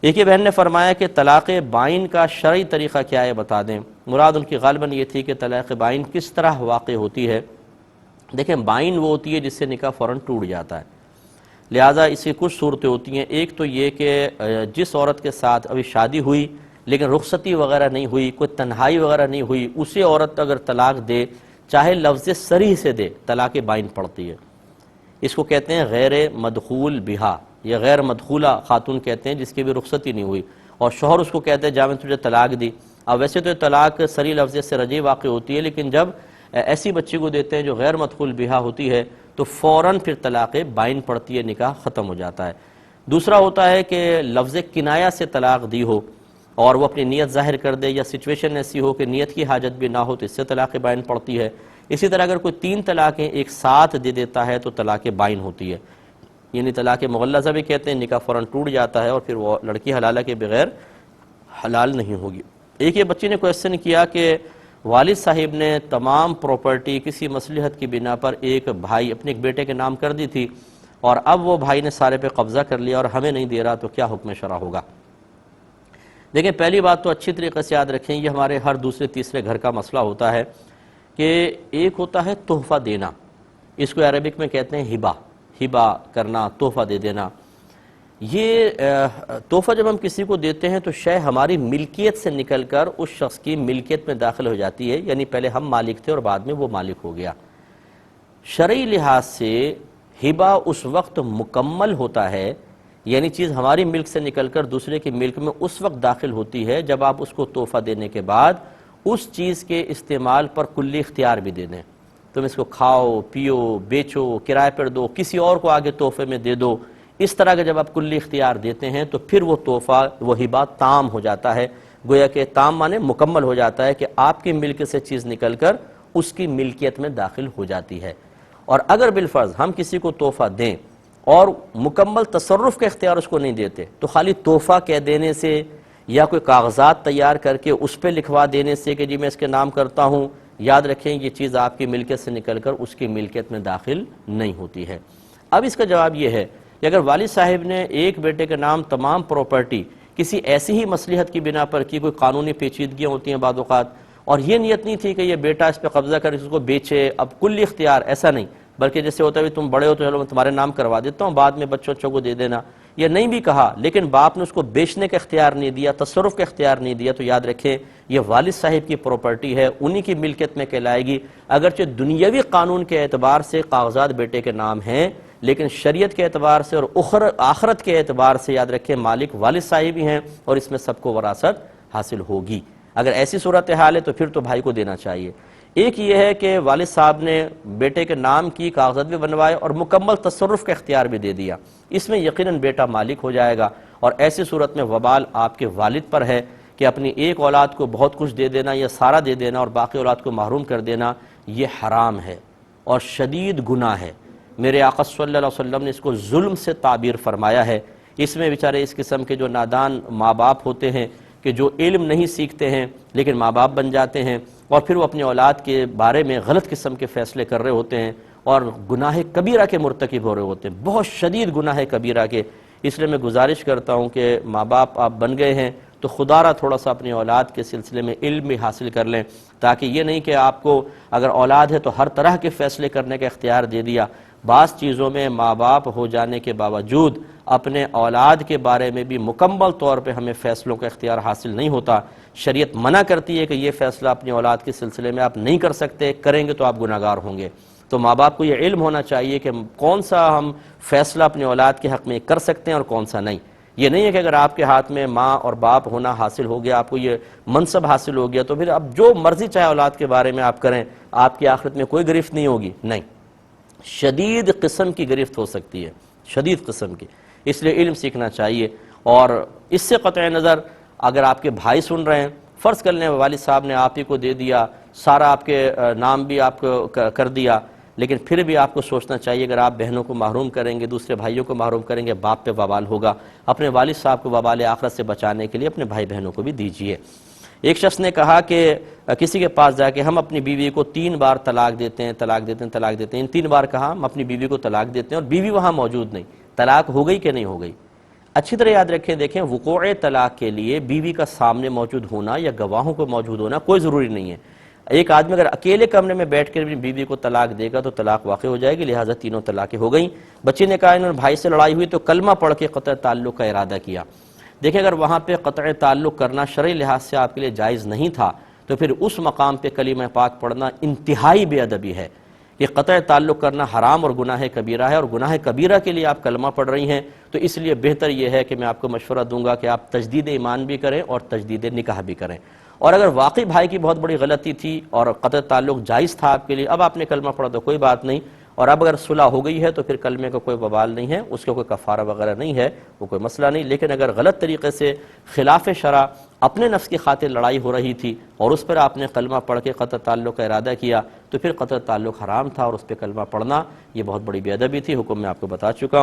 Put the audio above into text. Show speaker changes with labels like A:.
A: ایک یہ بہن نے فرمایا کہ طلاق بائن کا شرعی طریقہ کیا ہے بتا دیں۔ مراد ان کی غالباً یہ تھی کہ طلاق بائن کس طرح واقع ہوتی ہے۔ دیکھیں بائن وہ ہوتی ہے جس سے نکاح فوراً ٹوٹ جاتا ہے، لہٰذا اس کی کچھ صورتیں ہوتی ہیں۔ ایک تو یہ کہ جس عورت کے ساتھ ابھی شادی ہوئی لیکن رخصتی وغیرہ نہیں ہوئی، کوئی تنہائی وغیرہ نہیں ہوئی، اسی عورت اگر طلاق دے چاہے لفظ صریح سے دے، طلاق بائن پڑتی ہے۔ اس کو کہتے ہیں غیر مدخول بہا، یا غیر مدخولہ خاتون کہتے ہیں جس کی بھی رخصتی نہیں ہوئی، اور شوہر اس کو کہتے ہیں جا میں تجھے طلاق دی۔ اب ویسے تو طلاق صریح لفظ سے رجعی واقع ہوتی ہے، لیکن جب ایسی بچی کو دیتے ہیں جو غیر مدخول بہا ہوتی ہے تو فوراً پھر طلاق بائن پڑتی ہے، نکاح ختم ہو جاتا ہے۔ دوسرا ہوتا ہے کہ لفظ کنایہ سے طلاق دی ہو اور وہ اپنی نیت ظاہر کر دے، یا سچویشن ایسی ہو کہ نیت کی حاجت بھی نہ ہو تو اس سے طلاق بائن پڑتی ہے۔ اسی طرح اگر کوئی 3 طلاقیں ایک ساتھ دے دیتا ہے تو طلاق بائن ہوتی ہے، یعنی طلاق مغلظہ بھی کہتے ہیں، نکاح فوراً ٹوٹ جاتا ہے اور پھر وہ لڑکی حلالہ کے بغیر حلال نہیں ہوگی۔ ایک یہ بچی نے کویسچن کیا کہ والد صاحب نے تمام پراپرٹی کسی مصلحت کی بنا پر ایک بھائی اپنے ایک بیٹے کے نام کر دی تھی، اور اب وہ بھائی نے سارے پہ قبضہ کر لیا اور ہمیں نہیں دے رہا، تو کیا حکم شرع ہوگا؟ دیکھیں پہلی بات تو اچھی طریقے سے یاد رکھیں، یہ ہمارے ہر دوسرے تیسرے گھر کا مسئلہ ہوتا ہے کہ ایک ہوتا ہے تحفہ دینا، اس کو عربک میں کہتے ہیں ہبہ، ہبہ کرنا، تحفہ دے دینا۔ یہ تحفہ جب ہم کسی کو دیتے ہیں تو شے ہماری ملکیت سے نکل کر اس شخص کی ملکیت میں داخل ہو جاتی ہے، یعنی پہلے ہم مالک تھے اور بعد میں وہ مالک ہو گیا۔ شرعی لحاظ سے ہبہ اس وقت مکمل ہوتا ہے، یعنی چیز ہماری ملک سے نکل کر دوسرے کی ملک میں اس وقت داخل ہوتی ہے جب آپ اس کو تحفہ دینے کے بعد اس چیز کے استعمال پر کلی اختیار بھی دے دیں۔ تم اس کو کھاؤ، پیو، بیچو، کرائے پر دو، کسی اور کو آگے تحفے میں دے دو، اس طرح کا جب آپ کلی اختیار دیتے ہیں تو پھر وہ تحفہ، وہ ہبہ تام ہو جاتا ہے۔ گویا کہ تام مانے مکمل ہو جاتا ہے کہ آپ کی ملک سے چیز نکل کر اس کی ملکیت میں داخل ہو جاتی ہے۔ اور اگر بالفرض ہم کسی کو تحفہ دیں اور مکمل تصرف کا اختیار اس کو نہیں دیتے، تو خالی تحفہ کہہ دینے سے یا کوئی کاغذات تیار کر کے اس پہ لکھوا دینے سے کہ جی میں اس کے نام کرتا ہوں، یاد رکھیں یہ چیز آپ کی ملکیت سے نکل کر اس کی ملکیت میں داخل نہیں ہوتی ہے۔ اب اس کا جواب یہ ہے کہ اگر والد صاحب نے ایک بیٹے کے نام تمام پراپرٹی کسی ایسی ہی مصلحت کی بنا پر کی، کوئی قانونی پیچیدگیاں ہوتی ہیں بعض اوقات، اور یہ نیت نہیں تھی کہ یہ بیٹا اس پہ قبضہ کر اس کو بیچے، اب کل اختیار ایسا نہیں، بلکہ جیسے ہوتا ہے تم بڑے ہو تو چلو میں تمہارے نام کروا دیتا ہوں، بعد میں بچوں کو دے دینا، یہ نہیں بھی کہا، لیکن باپ نے اس کو بیچنے کا اختیار نہیں دیا، تصرف کا اختیار نہیں دیا، تو یاد رکھیں یہ والد صاحب کی پراپرٹی ہے، انہی کی ملکیت میں کہلائے گی۔ اگرچہ دنیاوی قانون کے اعتبار سے کاغذات بیٹے کے نام ہیں، لیکن شریعت کے اعتبار سے اور آخرت کے اعتبار سے یاد رکھیں مالک والد صاحب ہی ہیں، اور اس میں سب کو وراثت حاصل ہوگی۔ اگر ایسی صورتحال ہے تو پھر تو بھائی کو دینا چاہیے۔ ایک یہ ہے کہ والد صاحب نے بیٹے کے نام کی کاغذات بھی بنوائے اور مکمل تصرف کا اختیار بھی دے دیا، اس میں یقیناً بیٹا مالک ہو جائے گا، اور ایسی صورت میں وبال آپ کے والد پر ہے کہ اپنی ایک اولاد کو بہت کچھ دے دینا یا سارا دے دینا اور باقی اولاد کو محروم کر دینا، یہ حرام ہے اور شدید گناہ ہے۔ میرے آقا صلی اللہ علیہ وسلم نے اس کو ظلم سے تعبیر فرمایا ہے۔ اس میں بیچارے اس قسم کے جو نادان ماں باپ ہوتے ہیں کہ جو علم نہیں سیکھتے ہیں لیکن ماں باپ بن جاتے ہیں، اور پھر وہ اپنی اولاد کے بارے میں غلط قسم کے فیصلے کر رہے ہوتے ہیں اور گناہ کبیرہ کے مرتکب ہو رہے ہوتے ہیں، بہت شدید گناہ کبیرہ کے۔ اس لیے میں گزارش کرتا ہوں کہ ماں باپ آپ بن گئے ہیں تو خدا را تھوڑا سا اپنی اولاد کے سلسلے میں علم بھی حاصل کر لیں، تاکہ یہ نہیں کہ آپ کو اگر اولاد ہے تو ہر طرح کے فیصلے کرنے کا اختیار دے دیا۔ بعض چیزوں میں ماں باپ ہو جانے کے باوجود اپنے اولاد کے بارے میں بھی مکمل طور پہ ہمیں فیصلوں کا اختیار حاصل نہیں ہوتا۔ شریعت منع کرتی ہے کہ یہ فیصلہ اپنی اولاد کے سلسلے میں آپ نہیں کر سکتے، کریں گے تو آپ گناہگار ہوں گے۔ تو ماں باپ کو یہ علم ہونا چاہیے کہ کون سا ہم فیصلہ اپنے اولاد کے حق میں کر سکتے ہیں اور کون سا نہیں۔ یہ نہیں ہے کہ اگر آپ کے ہاتھ میں ماں اور باپ ہونا حاصل ہو گیا، آپ کو یہ منصب حاصل ہو گیا، تو پھر اب جو مرضی چاہے اولاد کے بارے میں آپ کریں، آپ کی آخرت میں کوئی گرفت نہیں ہوگی، نہیں، شدید قسم کی گرفت ہو سکتی ہے، شدید قسم کی۔ اس لیے علم سیکھنا چاہیے۔ اور اس سے قطع نظر اگر آپ کے بھائی سن رہے ہیں، فرض کر لیں والد صاحب نے آپ ہی کو دے دیا، سارا آپ کے نام بھی آپ کو کر دیا، لیکن پھر بھی آپ کو سوچنا چاہیے اگر آپ بہنوں کو محروم کریں گے، دوسرے بھائیوں کو محروم کریں گے، باپ پہ وبال ہوگا۔ اپنے والد صاحب کو وبال آخرت سے بچانے کے لیے اپنے بھائی بہنوں کو بھی دیجیے۔ ایک شخص نے کہا کہ کسی کے پاس جا کے ہم اپنی بیوی کو 3 بار طلاق دیتے ہیں، طلاق دیتے ہیں، طلاق دیتے ہیں، 3 بار کہا ہم اپنی بیوی کو طلاق دیتے ہیں اور بیوی وہاں موجود نہیں، طلاق ہو گئی کہ نہیں ہو گئی؟ اچھی طرح یاد رکھیں، دیکھیں وقوع طلاق کے لیے بیوی کا سامنے موجود ہونا یا گواہوں کو موجود ہونا کوئی ضروری نہیں ہے۔ ایک آدمی اگر اکیلے کمرے میں بیٹھ کر اپنی بیوی کو طلاق دے گا تو طلاق واقع ہو جائے گی، لہٰذا تینوں طلاقیں ہو گئیں۔ بچے نے کہا انہوں نے بھائی سے لڑائی ہوئی تو کلمہ پڑھ کے قطع تعلق کا ارادہ کیا۔ دیکھیں اگر وہاں پہ قطع تعلق کرنا شرعی لحاظ سے آپ کے لیے جائز نہیں تھا تو پھر اس مقام پہ کلمہ پاک پڑھنا انتہائی بے ادبی ہے۔ کہ قطع تعلق کرنا حرام اور گناہ کبیرہ ہے، اور گناہ کبیرہ کے لیے آپ کلمہ پڑھ رہی ہیں، تو اس لیے بہتر یہ ہے کہ میں آپ کو مشورہ دوں گا کہ آپ تجدید ایمان بھی کریں اور تجدید نکاح بھی کریں۔ اور اگر واقعی بھائی کی بہت بڑی غلطی تھی اور قطع تعلق جائز تھا آپ کے لیے، اب آپ نے کلمہ پڑھا تو کوئی بات نہیں، اور اب اگر صلح ہو گئی ہے تو پھر کلمے کا کوئی وبال نہیں ہے، اس کا کوئی کفارہ وغیرہ نہیں ہے، وہ کوئی مسئلہ نہیں۔ لیکن اگر غلط طریقے سے خلاف شرع اپنے نفس کی خاطر لڑائی ہو رہی تھی اور اس پر آپ نے کلمہ پڑھ کے قطع تعلق کا ارادہ کیا تو پھر قطع تعلق حرام تھا، اور اس پہ کلمہ پڑھنا یہ بہت بڑی بے ادبی تھی۔ حکم میں آپ کو بتا چکا ہوں۔